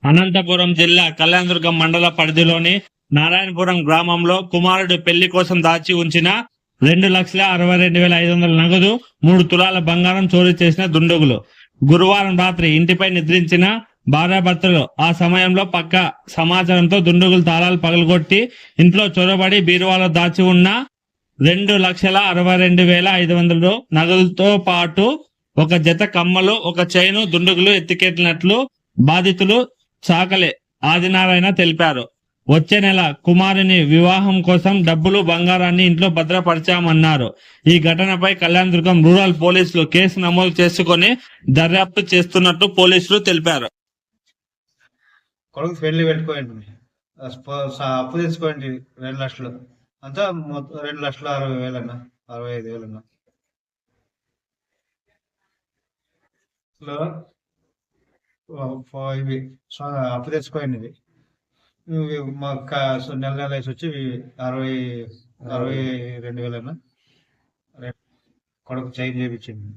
అనంతపురం జిల్లా కళ్యాణదుర్గం మండల పరిధిలోని నారాయణపురం గ్రామంలో కుమారుడు పెళ్లి కోసం దాచి ఉంచిన 2,62,500 నగదు 3 తులాల బంగారం చోరీ చేసిన దుండగులు గురువారం రాత్రి ఇంటిపై నిద్రించిన భార్యాభర్తలు ఆ సమయంలో పక్క సమాచారంతో దుండగులు తాళాలు పగలగొట్టి ఇంట్లో చొరబడి బీరువాలో దాచి ఉన్న 2,62,500 నగదులతో పాటు ఒక జత కమ్మలు ఒక చైను దుండగులు ఎత్తికెట్టినట్లు బాధితులు చాకలే ఆదినారాయణ తెలిపారు. వచ్చే నెల కుమారుని వివాహం కోసం డబ్బులు బంగారాన్ని ఇంట్లో భద్రపరిచామన్నారు. ఈ ఘటనపై కళ్యాణదుర్గం రూరల్ పోలీసులు కేసు నమోదు చేసుకుని దర్యాప్తు చేస్తున్నట్టు పోలీసులు తెలిపారు. కొడుకు పెళ్లి పెట్టుకోండి, అప్పు తెచ్చుకోండి 2 లక్షలు అంతా 2,60,000 అన్న 65,000 అన్న. ఇవి అప్పు తెచ్చుకోండి. ఇవి మాకు నెల వేసి వచ్చి 62,000 అన్న. కొడుకు చైన్ చేయించింది.